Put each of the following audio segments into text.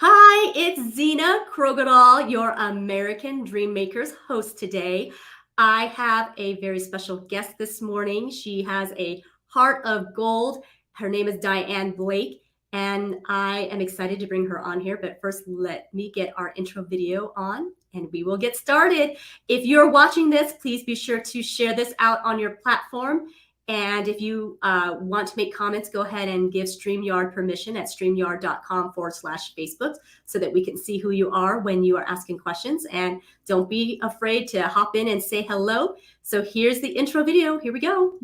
Hi, it's Zena Krogadal, your American Dreammakers host today. I have a very special guest this morning. She has a heart of gold. Her name is Dianne Blake, and I am excited to bring her on here. But first, let me get our intro video on and we will get started. If you're watching this, please be sure to share this out on your platform. And if you want to make comments, go ahead and give StreamYard permission at streamyard.com/Facebook so that we can see who you are when you are asking questions. And don't be afraid to hop in and say hello. So here's the intro video. Here we go.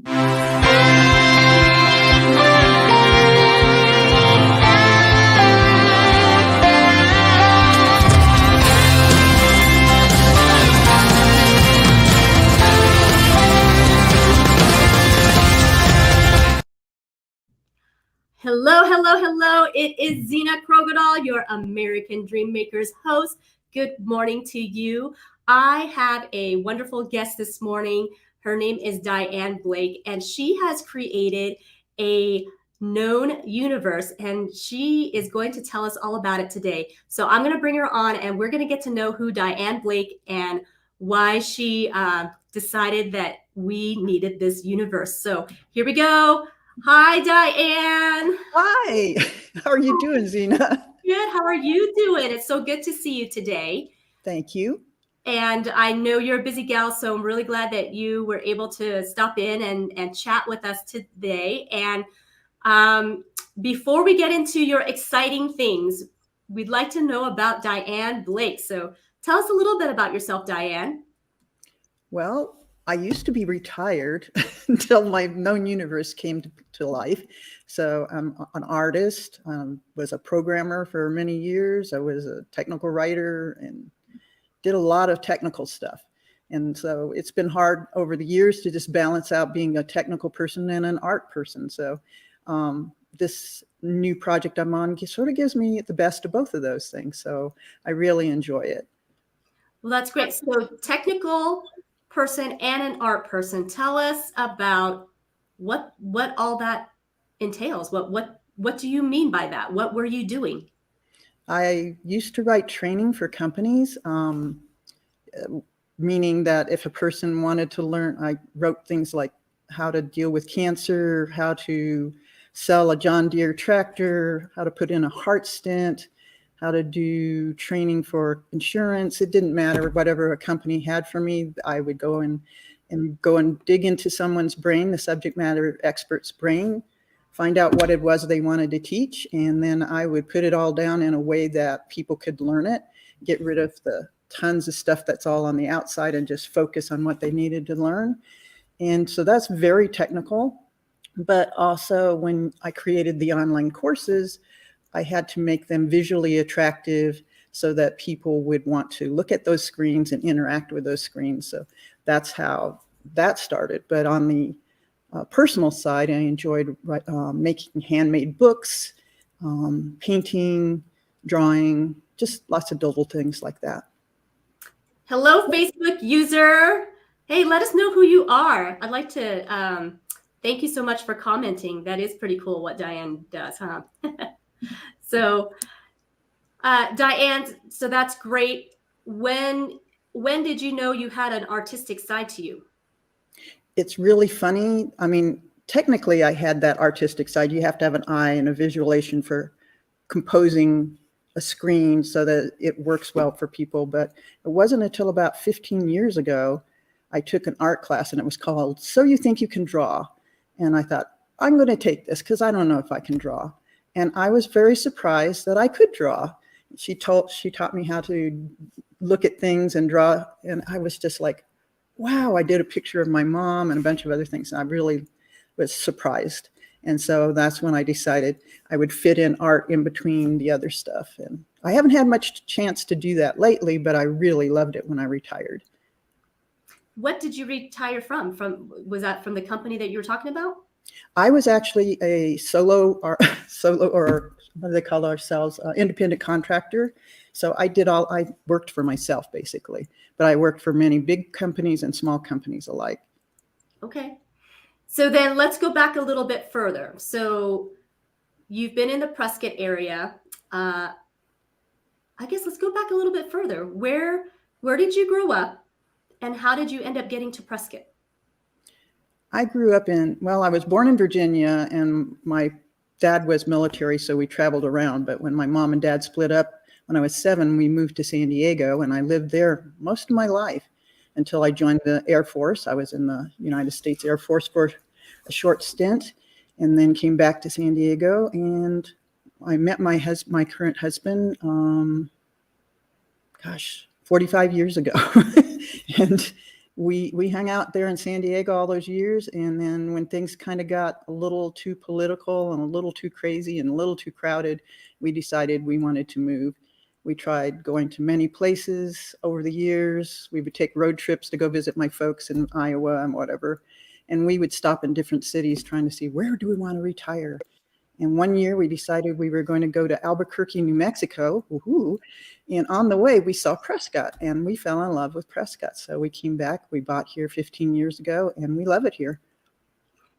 Hello, hello, hello. It is Zena Krogadal, your American Dreammakers host. Good morning to you. I have a wonderful guest this morning. Her name is Dianne Blake, and she has created a known universe, and she is going to tell us all about it today. So I'm going to bring her on, and we're going to get to know who Dianne Blake and why she decided that we needed this universe. So here we go. Hi, Dianne. Hi, how are you doing, Zena? Good. How are you doing? It's so good to see you today. Thank you. And I know you're a busy gal, so I'm really glad that you were able to stop in and chat with us today. And before we get into your exciting things, we'd like to know about Dianne Blake. So tell us a little bit about yourself, Dianne. Well, I used to be retired until my known universe came to life. So I'm an artist, was a programmer for many years. I was a technical writer and did a lot of technical stuff. And so it's been hard over the years to just balance out being a technical person and an art person. So this new project I'm on sort of gives me the best of both of those things. So I really enjoy it. Well, that's great. So technical person and an art person. Tell us about what all that entails. What do you mean by that? What were you doing? I used to write training for companies, meaning that if a person wanted to learn, I wrote things like how to deal with cancer, how to sell a John Deere tractor, how to put in a heart stent, how to do training for insurance. It didn't matter whatever a company had for me. I would go and dig into someone's brain, the subject matter expert's brain, find out what it was they wanted to teach, and then I would put it all down in a way that people could learn it, get rid of the tons of stuff that's all on the outside and just focus on what they needed to learn. And so that's very technical. But also when I created the online courses, I had to make them visually attractive so that people would want to look at those screens and interact with those screens. So that's how that started. But on the personal side, I enjoyed making handmade books, painting, drawing, just lots of little things like that. Hello, Facebook user. Hey, let us know who you are. I'd like to thank you so much for commenting. That is pretty cool what Dianne does, huh? So, Dianne, so that's great. When did you know you had an artistic side to you? It's really funny. I mean, technically I had that artistic side. You have to have an eye and a visualization for composing a screen so that it works well for people. But it wasn't until about 15 years ago, I took an art class and it was called So You Think You Can Draw. And I thought, I'm going to take this because I don't know if I can draw. And I was very surprised that I could draw. She taught me how to look at things and draw. And I was just like, wow, I did a picture of my mom and a bunch of other things. And I really was surprised. And so that's when I decided I would fit in art in between the other stuff. And I haven't had much chance to do that lately, but I really loved it when I retired. What did you retire from? Was that from the company that you were talking about? I was actually a solo or what do they call ourselves? Independent contractor. So I worked for myself basically, but I worked for many big companies and small companies alike. Okay. So then let's go back a little bit further. So you've been in the Prescott area. I guess let's go back a little bit further. Where did you grow up, and how did you end up getting to Prescott? I grew up well, I was born in Virginia, and my dad was military, so we traveled around. But when my mom and dad split up when I was 7, we moved to San Diego, and I lived there most of my life until I joined the Air Force. I was in the United States Air Force for a short stint, and then came back to San Diego, and I met my current husband, 45 years ago. And we hung out there in San Diego all those years. And then when things kind of got a little too political and a little too crazy and a little too crowded, we decided we wanted to move. We tried going to many places over the years. We would take road trips to go visit my folks in Iowa and whatever. And we would stop in different cities trying to see, where do we want to retire? And one year we decided we were going to go to Albuquerque, New Mexico. Woohoo. And on the way, we saw Prescott, and we fell in love with Prescott. So we came back. We bought here 15 years ago, and we love it here.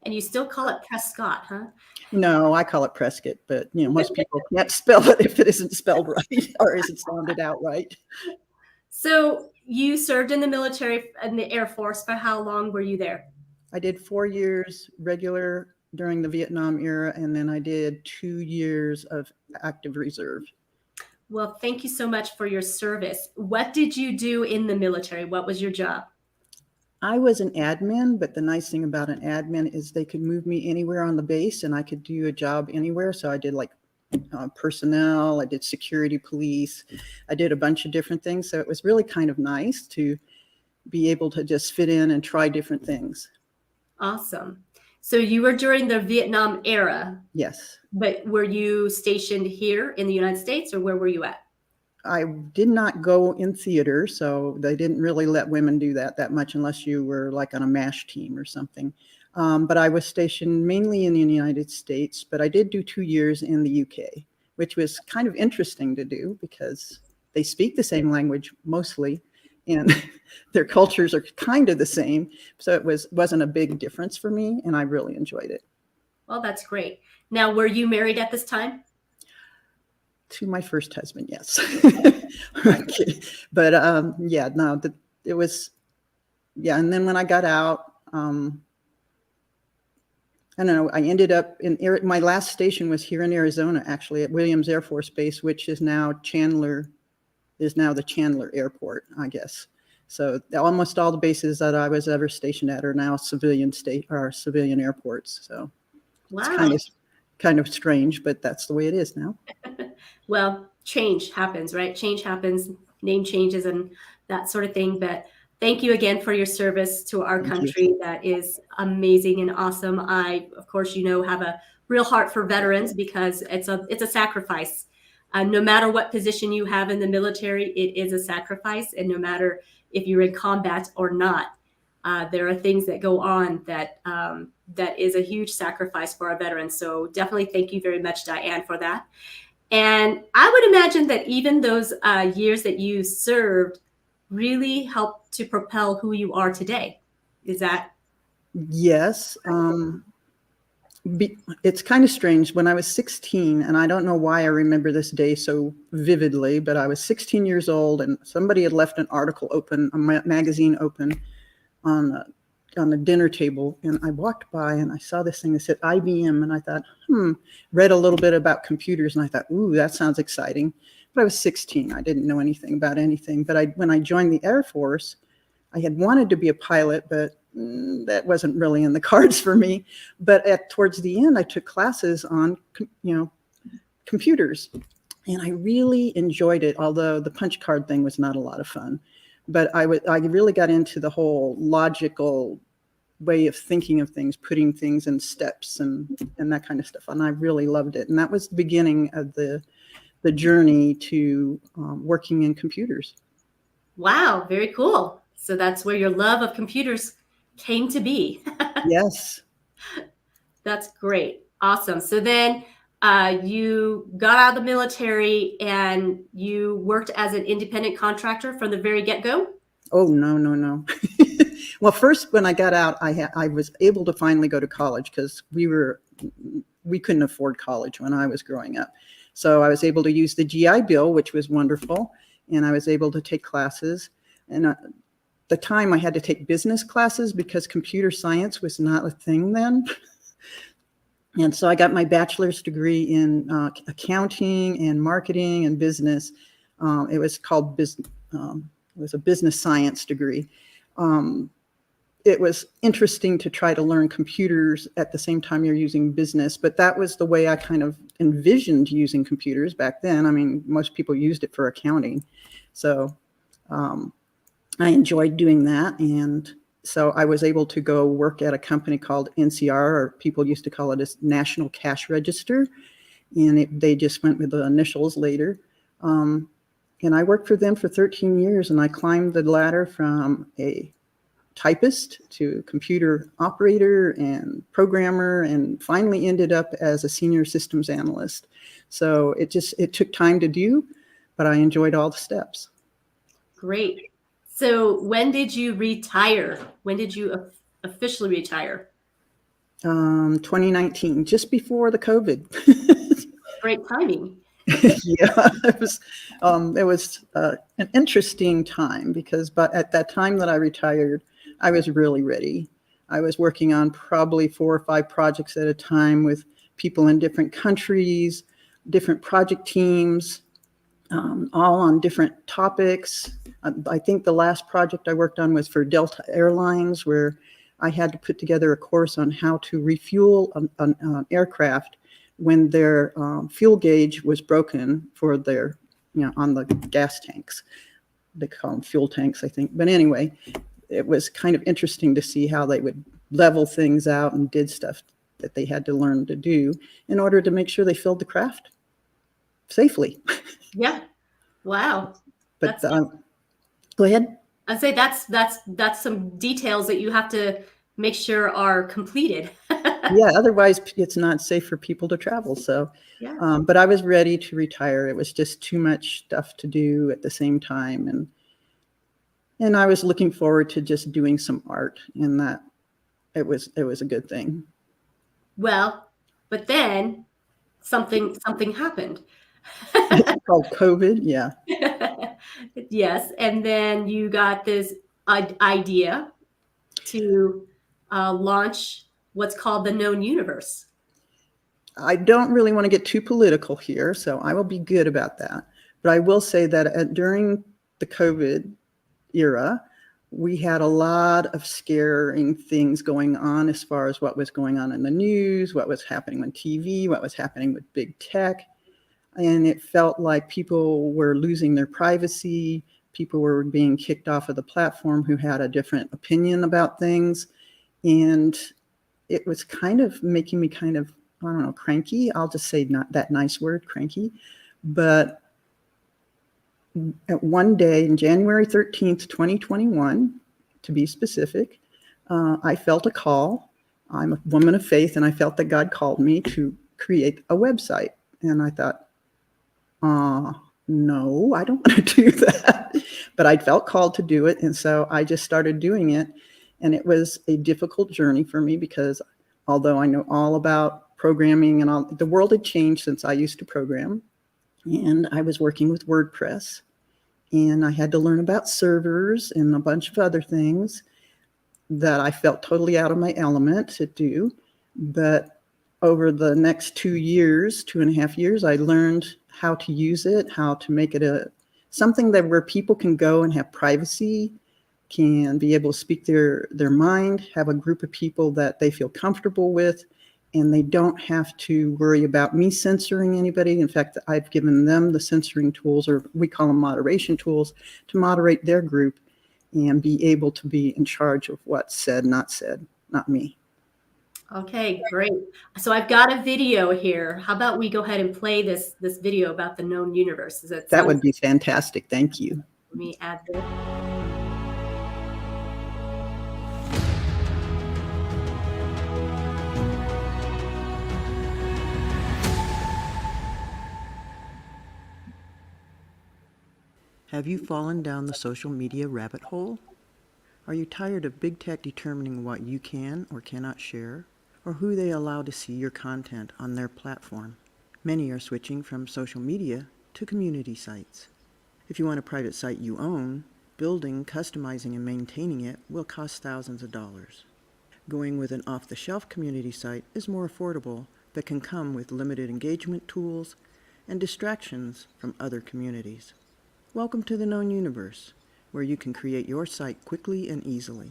And you still call it Prescott, huh? No, I call it Prescott, but most people can't spell it if it isn't spelled right or isn't sounded out right. So you served in the military, in the Air Force. For how long were you there? I did 4 years regular during the Vietnam era, and then I did 2 years of active reserve. Well, thank you so much for your service. What did you do in the military? What was your job? I was an admin, but the nice thing about an admin is they could move me anywhere on the base, and I could do a job anywhere. So I did like personnel, I did security, police, I did a bunch of different things. So it was really kind of nice to be able to just fit in and try different things. Awesome. So you were during the Vietnam era. Yes. But were you stationed here in the United States, or where were you at? I did not go in theater, so they didn't really let women do that much unless you were like on a MASH team or something. But I was stationed mainly in the United States, but I did do 2 years in the UK, which was kind of interesting to do because they speak the same language mostly, and their cultures are kind of the same. So it wasn't a big difference for me, and I really enjoyed it. Well, that's great. Now, were you married at this time? To my first husband, yes. Okay. But yeah, no, it was, yeah. And then when I got out, I don't know, I ended up my last station was here in Arizona, actually, at Williams Air Force Base, which is now the Chandler Airport, I guess. So almost all the bases that I was ever stationed at are now civilian airports. So wow. It's kind of strange, but that's the way it is now. Well, change happens, right? Change happens, name changes and that sort of thing. But thank you again for your service to our country. That is amazing and awesome. I, of course, have a real heart for veterans because it's a sacrifice. No matter what position you have in the military, it is a sacrifice. And no matter if you're in combat or not, there are things that go on that is a huge sacrifice for our veterans. So definitely thank you very much, Dianne, for that. And I would imagine that even those years that you served really helped to propel who you are today. Is that? Yes. It's kind of strange. When I was 16, and I don't know why I remember this day so vividly, but I was 16 years old, and somebody had left an article open, a magazine open on the dinner table, and I walked by and I saw this thing that said IBM, and I thought, read a little bit about computers, and I thought, ooh, that sounds exciting. But I was 16. I didn't know anything about anything. But when I joined the Air Force, I had wanted to be a pilot, but that wasn't really in the cards for me. But towards the end, I took classes on, computers, and I really enjoyed it, although the punch card thing was not a lot of fun. But I really got into the whole logical way of thinking of things, putting things in steps and that kind of stuff. And I really loved it. And that was the beginning of the journey to working in computers. Wow, very cool. So that's where your love of computers came to be. Yes. That's great. Awesome. So then you got out of the military and you worked as an independent contractor from the very get-go? Oh, no. Well, first, when I got out, I was able to finally go to college because we couldn't afford college when I was growing up. So I was able to use the GI Bill, which was wonderful, and I was able to take classes. And the time I had to take business classes because computer science was not a thing then. And so I got my bachelor's degree in accounting and marketing and business. It was called business. It was a business science degree. It was interesting to try to learn computers at the same time you're using business, but that was the way I kind of envisioned using computers back then. I mean, most people used it for accounting. So I enjoyed doing that. And so I was able to go work at a company called NCR, or people used to call it a National Cash Register. And they just went with the initials later. And I worked for them for 13 years, and I climbed the ladder from a typist to computer operator and programmer, and finally ended up as a senior systems analyst. So it took time to do, but I enjoyed all the steps. Great. So when did you retire? When did you officially retire? 2019, just before the COVID. Great timing. Yeah, it was an interesting time because, but at that time that I retired, I was really ready. I was working on probably 4 or 5 projects at a time with people in different countries, different project teams, all on different topics. I think the last project I worked on was for Delta Airlines, where I had to put together a course on how to refuel an aircraft when their fuel gauge was broken for their, on the gas tanks. They call them fuel tanks, I think. But anyway, it was kind of interesting to see how they would level things out and did stuff that they had to learn to do in order to make sure they filled the craft safely. Yeah. Wow. But go ahead. I'd say that's some details that you have to make sure are completed. Yeah, otherwise it's not safe for people to travel. So, Yeah. But I was ready to retire. It was just too much stuff to do at the same time, and I was looking forward to just doing some art, and that it was a good thing. Well, but then something happened. It's called COVID. Yeah. Yes, and then you got this idea to launch what's called the known universe. I don't really want to get too political here, so I will be good about that. But I will say that during the COVID era, we had a lot of scaring things going on as far as what was going on in the news, what was happening on TV, what was happening with big tech. And it felt like people were losing their privacy. People were being kicked off of the platform who had a different opinion about things. And it was kind of making me kind of, I don't know, cranky. I'll just say not that nice word, cranky. But one day, in January 13th, 2021, to be specific, I felt a call. I'm a woman of faith, and I felt that God called me to create a website. And I thought, no, I don't want to do that. But I felt called to do it. And so I just started doing it. And it was a difficult journey for me because although I know all about programming and all, the world had changed since I used to program. And I was working with WordPress. And I had to learn about servers and a bunch of other things that I felt totally out of my element to do. But over the next 2.5 years, I learned how to use it, how to make it something that where people can go and have privacy, can be able to speak their mind, have a group of people that they feel comfortable with, and they don't have to worry about me censoring anybody. In fact, I've given them the censoring tools, or we call them moderation tools, to moderate their group and be able to be in charge of what's said, not me. Okay, great. So I've got a video here. How about we go ahead and play this video about the known universe? That would be fantastic. Thank you. Let me add this. Have you fallen down the social media rabbit hole? Are you tired of big tech determining what you can or cannot share, or who they allow to see your content on their platform? Many are switching from social media to community sites. If you want a private site you own, building, customizing, and maintaining it will cost thousands of dollars. Going with an off-the-shelf community site is more affordable but can come with limited engagement tools and distractions from other communities. Welcome to the known universe, where you can create your site quickly and easily.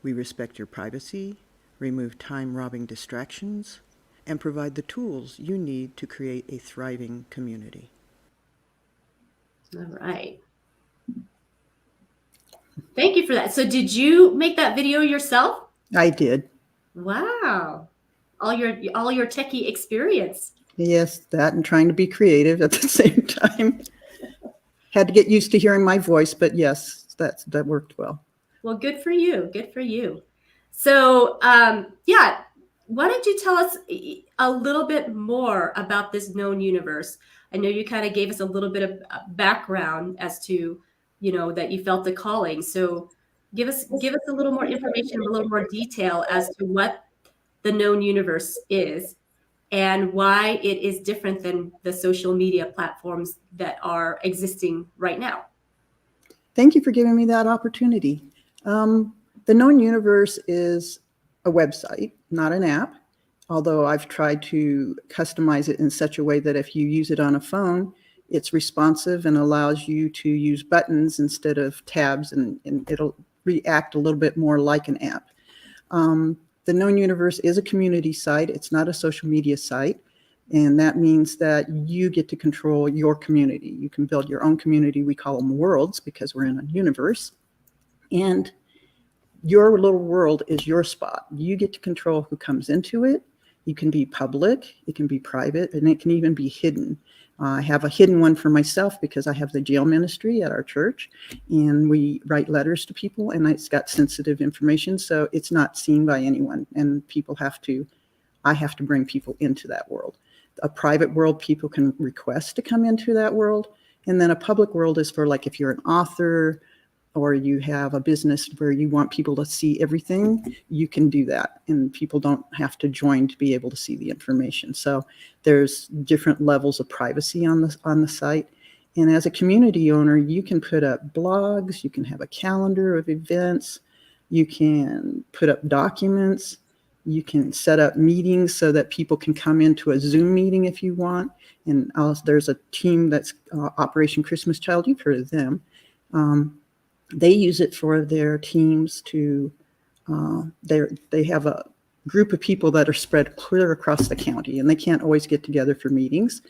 We respect your privacy, remove time-robbing distractions, and provide the tools you need to create a thriving community. All right. Thank you for that. So did you make that video yourself? I did. Wow. All your techie experience. Yes, that and trying to be creative at the same time. Had to get used to hearing my voice, but yes, that worked well. Well, good for you. Good for you. So, yeah, why don't you tell us a little bit more about this known universe? I know you kind of gave us a little bit of background as to, that you felt the calling. So, give us a little more information, a little more detail as to what the known universe is and why it is different than the social media platforms that are existing right now. Thank you for giving me that opportunity. The Known Universe is a website, not an app, although I've tried to customize it in such a way that if you use it on a phone, it's responsive and allows you to use buttons instead of tabs, and it'll react a little bit more like an app. The Known Universe is a community site. It's not a social media site. And that means that you get to control your community. You can build your own community. We call them worlds because we're in a universe. And your little world is your spot. You get to control who comes into it. You can be public, it can be private, and it can even be hidden. I have a hidden one for myself because I have the jail ministry at our church, and we write letters to people, and it's got sensitive information, so it's not seen by anyone. And I have to bring people into that world. A private world, people can request to come into that world. And then a public world is for, like, if you're an author or you have a business where you want people to see everything, you can do that. And people don't have to join to be able to see the information. So there's different levels of privacy on the site. And as a community owner, you can put up blogs, you can have a calendar of events, you can put up documents, you can set up meetings so that people can come into a Zoom meeting if you want. And there's a team that's Operation Christmas Child. You've heard of them. They use it for their teams to, they have a group of people that are spread clear across the county, and they can't always get together for meetings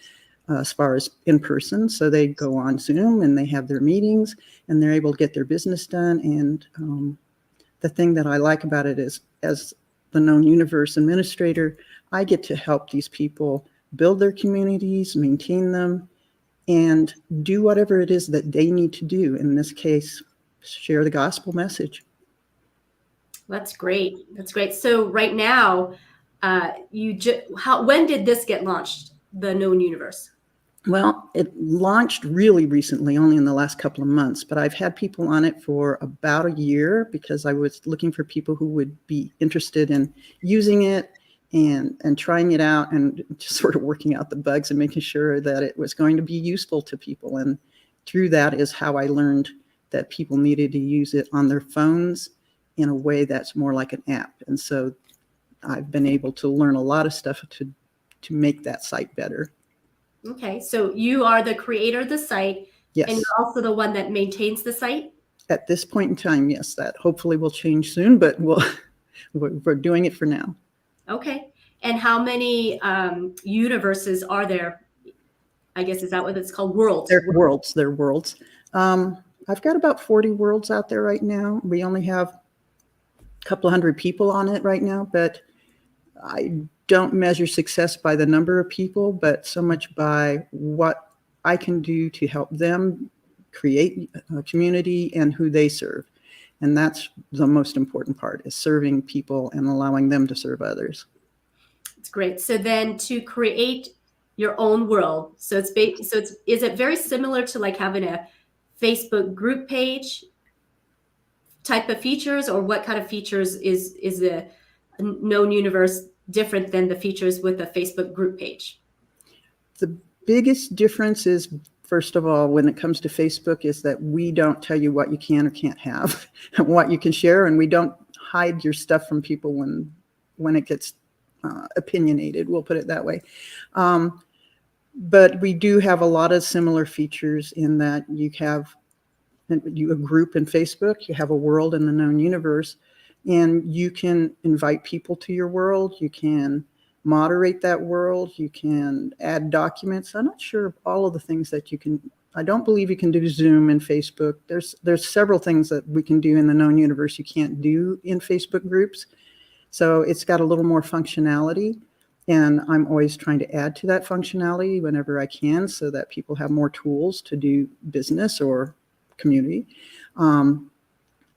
as far as in person. So they go on Zoom and they have their meetings and they're able to get their business done. And the thing that I like about it is, as the Known Universe administrator, I get to help these people build their communities, maintain them, and do whatever it is that they need to do. In this case, share the gospel message. That's great. That's great. So right now, when did this get launched, the Known Universe? Well, it launched really recently, only in the last couple of months, but I've had people on it for about a year because I was looking for people who would be interested in using it and trying it out and just sort of working out the bugs and making sure that it was going to be useful to people. And through that is how I learned that people needed to use it on their phones in a way that's more like an app. And so I've been able to learn a lot of stuff to make that site better. Okay, so you are the creator of the site. Yes. And you're also the one that maintains the site? At this point in time, yes. That hopefully will change soon, but we're doing it for now. Okay. And how many universes are there? I guess, is that what it's called? Worlds? They're worlds. I've got about 40 worlds out there right now. We only have a couple of hundred people on it right now, but I don't measure success by the number of people, but so much by what I can do to help them create a community and who they serve. And that's the most important part, is serving people and allowing them to serve others. It's great. So then to create your own world, is it very similar to like having a Facebook group page type of features, or what kind of features is the Known Universe different than the features with a Facebook group page? The biggest difference is, first of all, when it comes to Facebook, is that we don't tell you what you can or can't have and what you can share, and we don't hide your stuff from people when it gets opinionated, we'll put it that way. But we do have a lot of similar features in that you have a group in Facebook, you have a world in the known universe, and you can invite people to your world. You can moderate that world. You can add documents. I'm not sure of all of the things that you can. I don't believe you can do Zoom in Facebook. There's several things that we can do in the known universe you can't do in Facebook groups. So it's got a little more functionality. And I'm always trying to add to that functionality whenever I can so that people have more tools to do business or community. And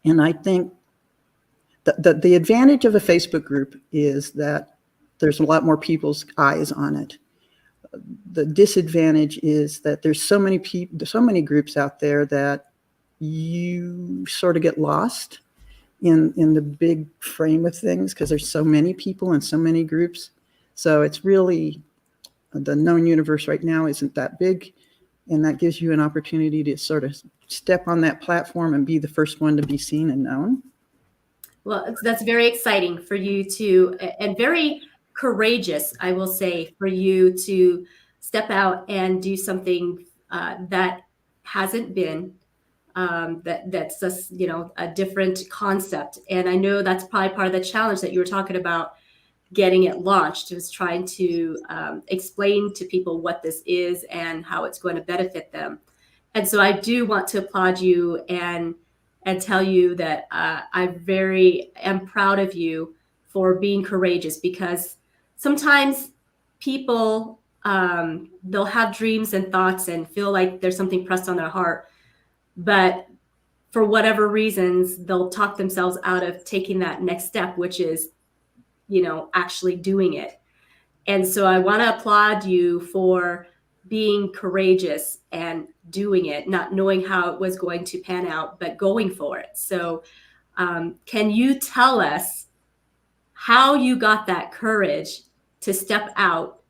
I think the advantage of a Facebook group is that there's a lot more people's eyes on it. The disadvantage is that there's so many people, so many groups out there that you sort of get lost in the big frame of things because there's so many people and so many groups. So it's really, the known universe right now isn't that big, and that gives you an opportunity to sort of step on that platform and be the first one to be seen and known. Well, that's very exciting for you to, and very courageous, I will say, for you to step out and do something that hasn't been, that's just, a different concept. And I know that's probably part of the challenge that you were talking about getting it launched, is trying to explain to people what this is and how it's going to benefit them. And so I do want to applaud you and tell you that I very am proud of you for being courageous, because sometimes people, they'll have dreams and thoughts and feel like there's something pressed on their heart, but for whatever reasons, they'll talk themselves out of taking that next step, which is, actually doing it. And so I want to applaud you for being courageous and doing it, not knowing how it was going to pan out, but going for it. So can you tell us how you got that courage to step out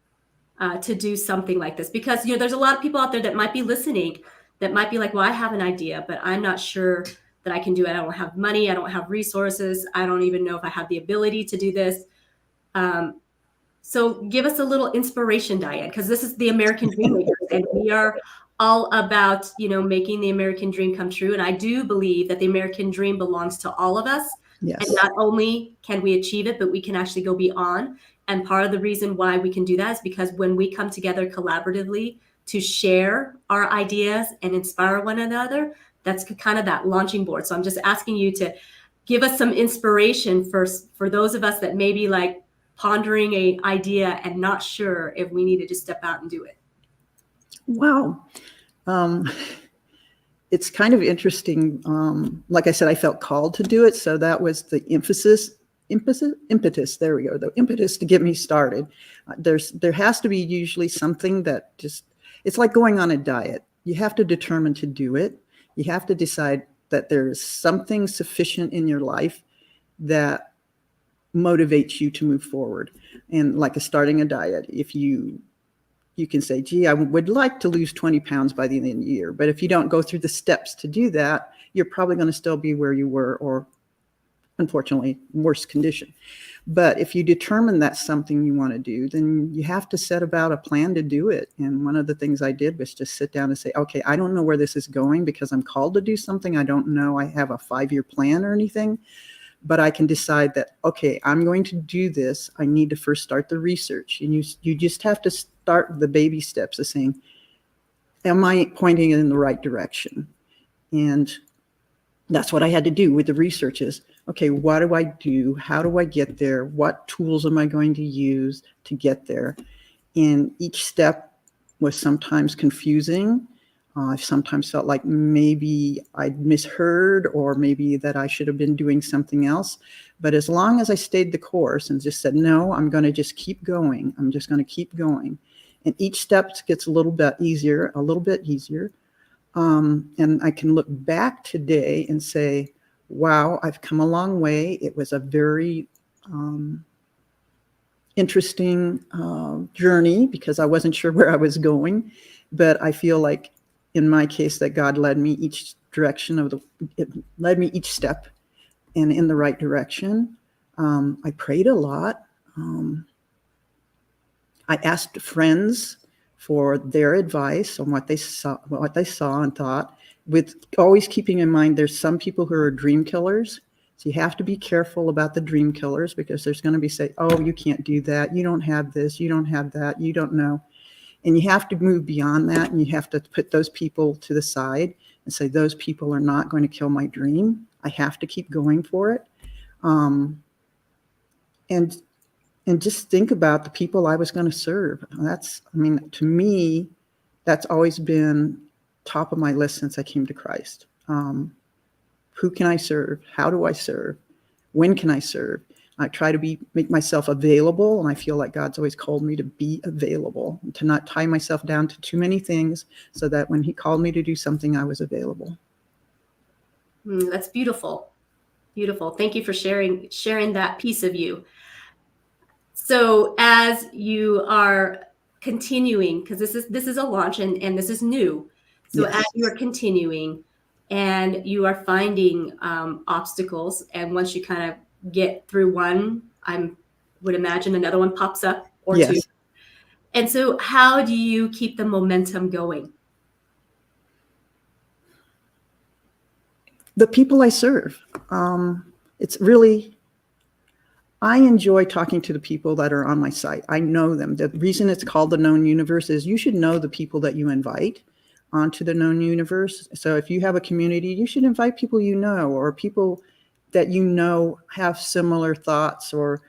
to do something like this? Because, there's a lot of people out there that might be listening that might be like, well, I have an idea, but I'm not sure that I can do it. I don't have money. I don't have resources. I don't even know if I have the ability to do this. So give us a little inspiration, Dianne, because this is the American Dream Makers, and we are all about, making the American dream come true. And I do believe that the American dream belongs to all of us. Yes. And not only can we achieve it, but we can actually go beyond. And part of the reason why we can do that is because when we come together collaboratively to share our ideas and inspire one another, that's kind of that launching board. So I'm just asking you to give us some inspiration for those of us that may be like pondering an idea and not sure if we need to just step out and do it. Wow. It's kind of interesting. Like I said, I felt called to do it. So that was the impetus. There we go. The impetus to get me started. There has to be usually something that just, it's like going on a diet. You have to determine to do it. You have to decide that there's something sufficient in your life that motivates you to move forward. And like starting a diet, if you can say, gee, I would like to lose 20 pounds by the end of the year. But if you don't go through the steps to do that, you're probably going to still be where you were, or unfortunately, worse condition. But if you determine that's something you want to do, then you have to set about a plan to do it. And one of the things I did was just sit down and say, okay, I don't know where this is going because I'm called to do something. I don't know I have a 5-year plan or anything. But I can decide that, okay, I'm going to do this. I need to first start the research. And you just have to start the baby steps of saying, am I pointing in the right direction? And that's what I had to do with the research is, okay, what do I do? How do I get there? What tools am I going to use to get there? And each step was sometimes confusing. I sometimes felt like maybe I'd misheard, or maybe that I should have been doing something else. But as long as I stayed the course and just said, no, I'm going to just keep going. I'm just going to keep going. And each step gets a little bit easier. And I can look back today and say, wow, I've come a long way. It was a very interesting journey because I wasn't sure where I was going. But I feel like in my case that God led me each direction it led me each step and in the right direction. I prayed a lot. I asked friends for their advice on what they saw and thought, with always keeping in mind there's some people who are dream killers. So you have to be careful about the dream killers because there's going to be say, oh, you can't do that. You don't have this. You don't have that. You don't know. And you have to move beyond that. And you have to put those people to the side and say, those people are not going to kill my dream. I have to keep going for it. And just think about the people I was going to serve. To me, that's always been top of my list since I came to Christ. Who can I serve? How do I serve? When can I serve? I try to make myself available, and I feel like God's always called me to be available, to not tie myself down to too many things, so that when He called me to do something, I was available. That's beautiful. Beautiful. Thank you for sharing that piece of you. So as you are continuing, because this is a launch and this is new. So Yes. as you are continuing and you are finding obstacles, and once you kind of get through one, I would imagine another one pops up or Yes. two. And so how do you keep the momentum going? The people I serve. It's really, I enjoy talking to the people that are on my site. I know them. The reason it's called the known universe is you should know the people that you invite onto the known universe. So if you have a community, you should invite people you know, or people that you know have similar thoughts or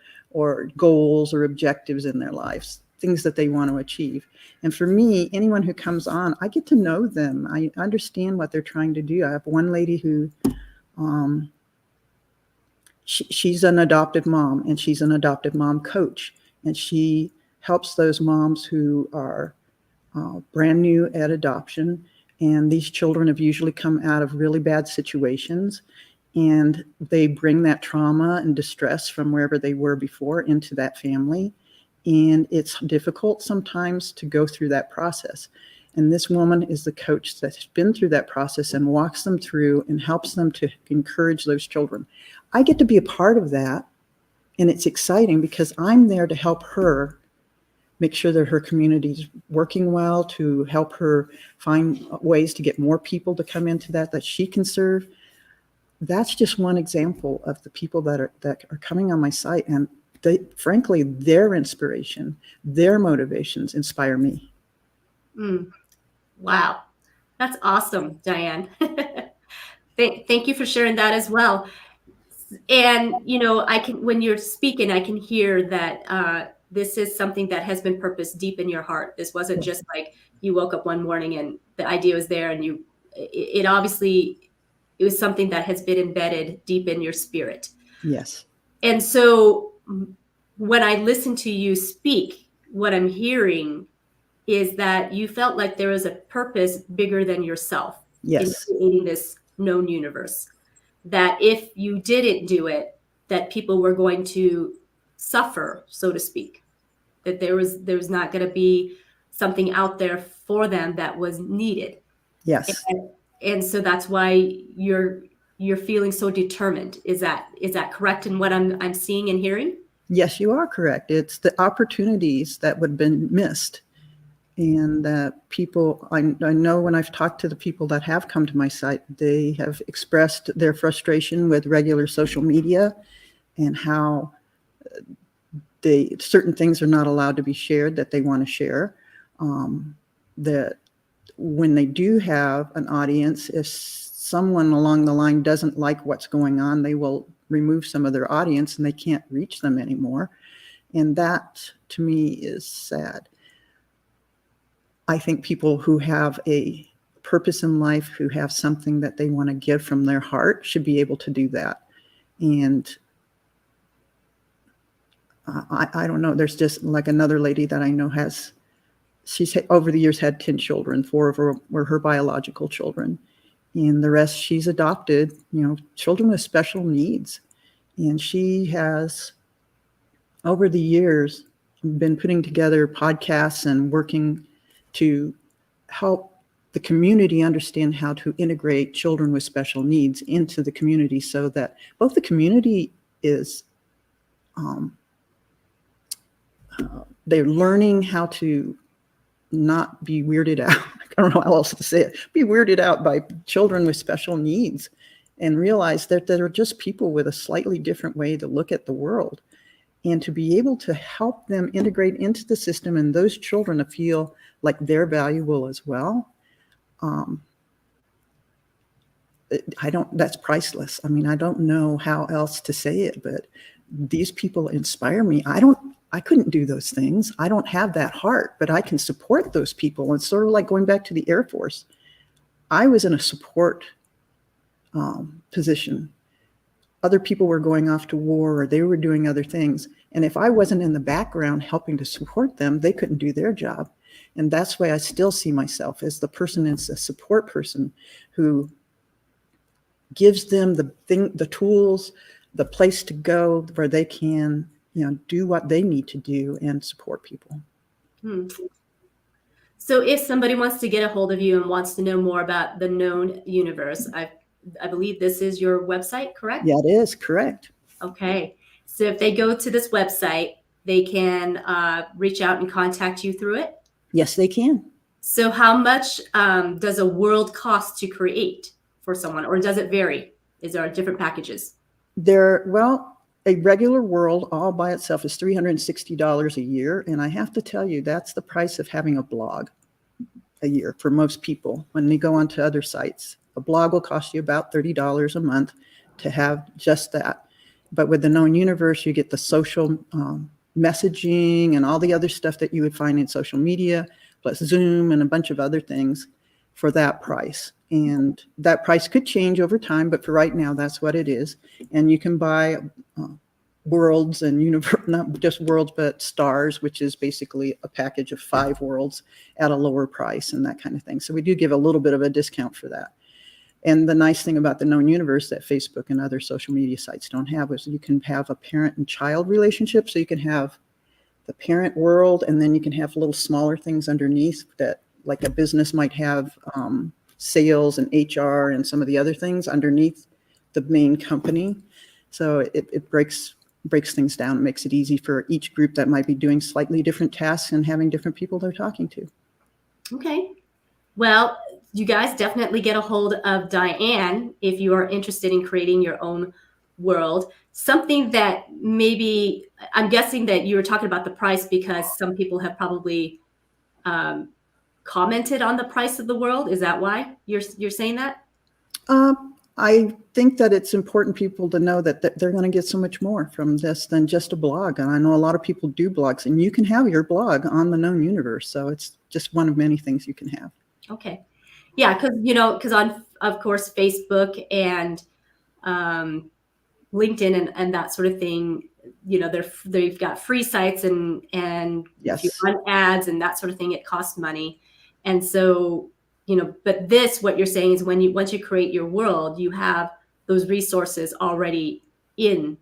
goals or objectives in their lives, things that they want to achieve. And for me, anyone who comes on, I get to know them. I understand what they're trying to do. I have one lady who she's an adopted mom, and she's an adopted mom coach, and she helps those moms who are brand new at adoption. And these children have usually come out of really bad situations, and they bring that trauma and distress from wherever they were before into that family. And it's difficult sometimes to go through that process. And this woman is the coach that's been through that process and walks them through and helps them to encourage those children. I get to be a part of that, and it's exciting because I'm there to help her make sure that her community's working well, to help her find ways to get more people to come into that she can serve. That's just one example of the people that are coming on my site, and frankly, their inspiration, their motivations inspire me. Wow, that's awesome, Dianne. Thank you for sharing that as well. And when you're speaking, I can hear that this is something that has been purposed deep in your heart. This wasn't just like you woke up one morning and the idea was there, and it obviously, it was something that has been embedded deep in your spirit. Yes. And so when I listen to you speak, what I'm hearing is that you felt like there was a purpose bigger than yourself. Yes. In creating this known universe. That if you didn't do it, that people were going to suffer, so to speak. That there was not going to be something out there for them that was needed. Yes. And so that's why you're feeling so determined. Is that correct in what I'm seeing and hearing? Yes, you are correct. It's the opportunities that would have been missed. And people, I know when I've talked to the people that have come to my site, they have expressed their frustration with regular social media and how certain things are not allowed to be shared that they want to share. That when they do have an audience, if someone along the line doesn't like what's going on, they will remove some of their audience and they can't reach them anymore. And that, to me, is sad. I think people who have a purpose in life, who have something that they want to give from their heart, should be able to do that. And I don't know, there's just like another lady that I know she's over the years had 10 children, 4 of her were her biological children. And the rest she's adopted, children with special needs. And she has, over the years, been putting together podcasts and working to help the community understand how to integrate children with special needs into the community so that both the community is, they're learning how to not be weirded out. I don't know how else to say it. Be weirded out by children with special needs and realize that they're just people with a slightly different way to look at the world. And to be able to help them integrate into the system and those children to feel like they're valuable as well. That's priceless. I mean, I don't know how else to say it, but these people inspire me. I couldn't do those things. I don't have that heart, but I can support those people. It's sort of like going back to the Air Force. I was in a support position. Other people were going off to war or they were doing other things. And if I wasn't in the background helping to support them, they couldn't do their job. And that's why I still see myself as the person, as a support person who gives them the tools, the place to go where they can, do what they need to do and support people. So if somebody wants to get a hold of you and wants to know more about the known universe, I believe this is your website, correct? Yeah, it is correct. Okay. So if they go to this website, they can reach out and contact you through it? Yes, they can. So how much does a world cost to create for someone, or does it vary? Is there different packages? A regular world all by itself is $360 a year. And I have to tell you, that's the price of having a blog a year for most people when they go onto other sites. A blog will cost you about $30 a month to have just that. But with the known universe, you get the social messaging and all the other stuff that you would find in social media, plus Zoom and a bunch of other things for that price. And that price could change over time, but for right now, that's what it is. And you can buy worlds and not just worlds, but stars, which is basically a package of 5 worlds at a lower price and that kind of thing. So we do give a little bit of a discount for that. And the nice thing about the known universe that Facebook and other social media sites don't have is you can have a parent and child relationship. So you can have the parent world, and then you can have little smaller things underneath that, like a business might have sales and HR and some of the other things underneath the main company. So it breaks things down. It makes it easy for each group that might be doing slightly different tasks and having different people they're talking to. Okay. Well, you guys definitely get a hold of Dianne if you are interested in creating your own world. Something that maybe, I'm guessing that you were talking about the price because some people have probably commented on the price of the world. Is that why you're saying that? I think that it's important people to know that they're going to get so much more from this than just a blog. And I know a lot of people do blogs, and you can have your blog on the known universe. So it's just one of many things you can have. Okay. Yeah, because on, of course, Facebook and LinkedIn and that sort of thing, they've got free sites and Yes. if you run ads and that sort of thing, it costs money. And so, but what you're saying is once you create your world, you have those resources already in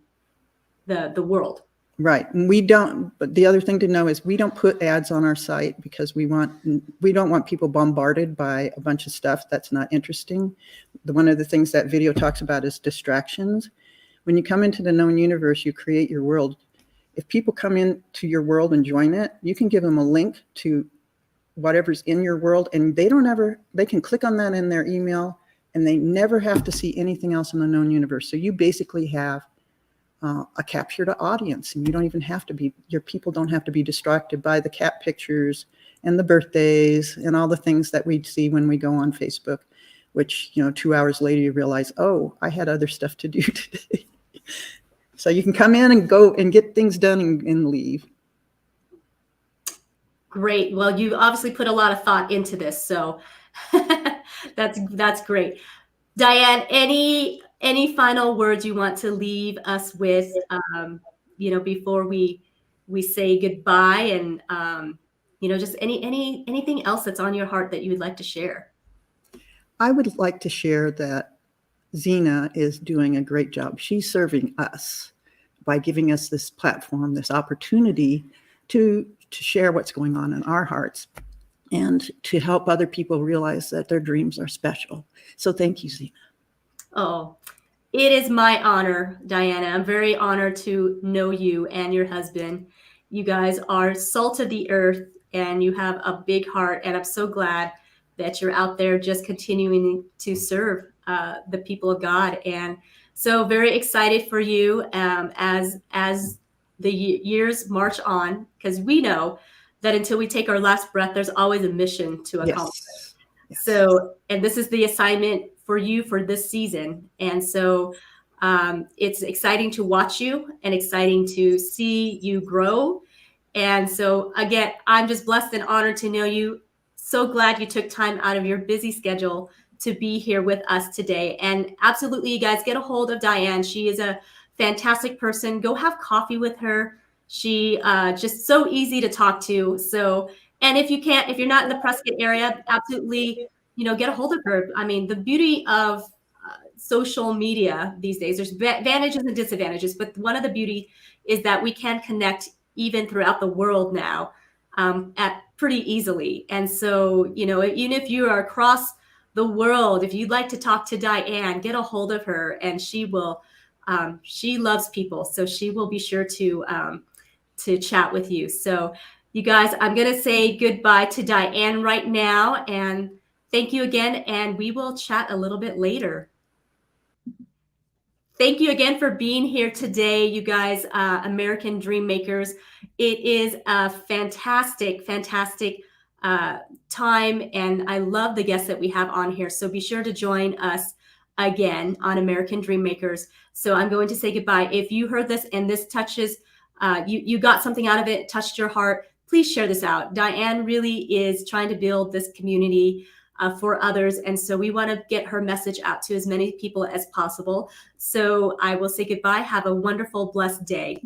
the world. Right. And but the other thing to know is we don't put ads on our site because we don't want people bombarded by a bunch of stuff that's not interesting. One of the things that video talks about is distractions. When you come into the known universe, you create your world. If people come into your world and join it, you can give them a link to whatever's in your world, and they can click on that in their email, and they never have to see anything else in the known universe. So you basically have a captured audience, and your people don't have to be distracted by the cat pictures and the birthdays and all the things that we see when we go on Facebook, which, 2 hours later you realize, oh, I had other stuff to do today. So you can come in and go and get things done and leave. Great. Well, you obviously put a lot of thought into this, so that's great. Dianne, any final words you want to leave us with, before we say goodbye, and just anything else that's on your heart that you would like to share? I would like to share that Zena is doing a great job. She's serving us by giving us this platform, this opportunity to share what's going on in our hearts and to help other people realize that their dreams are special. So thank you, Zena. Oh, it is my honor, Diana. I'm very honored to know you and your husband. You guys are salt of the earth and you have a big heart. And I'm so glad that you're out there just continuing to serve the people of God. And so very excited for you as the years march on, because we know that until we take our last breath, there's always a mission to accomplish. Yes. So, and this is the assignment for you for this season. And so it's exciting to watch you and exciting to see you grow. And so, again, I'm just blessed and honored to know you. So glad you took time out of your busy schedule to be here with us today. And absolutely, you guys get a hold of Dianne. She is a fantastic person. Go have coffee with her. She just so easy to talk to. So, and if you're not in the Prescott area, absolutely, get a hold of her. I mean, the beauty of social media these days, there's advantages and disadvantages, but one of the beauty is that we can connect even throughout the world now at pretty easily. And so, even if you are across the world, if you'd like to talk to Dianne, get a hold of her, and she will. She loves people, so she will be sure to chat with you. So, you guys, I'm going to say goodbye to Dianne right now, and thank you again, and we will chat a little bit later. Thank you again for being here today, you guys, American Dream Makers. It is a fantastic, fantastic time, and I love the guests that we have on here. So be sure to join us again on American Dream Makers. So I'm going to say goodbye. If you heard this and this touches, you got something out of it, touched your heart, please share this out. Dianne really is trying to build this community for others. And so we want to get her message out to as many people as possible. So I will say goodbye. Have a wonderful, blessed day.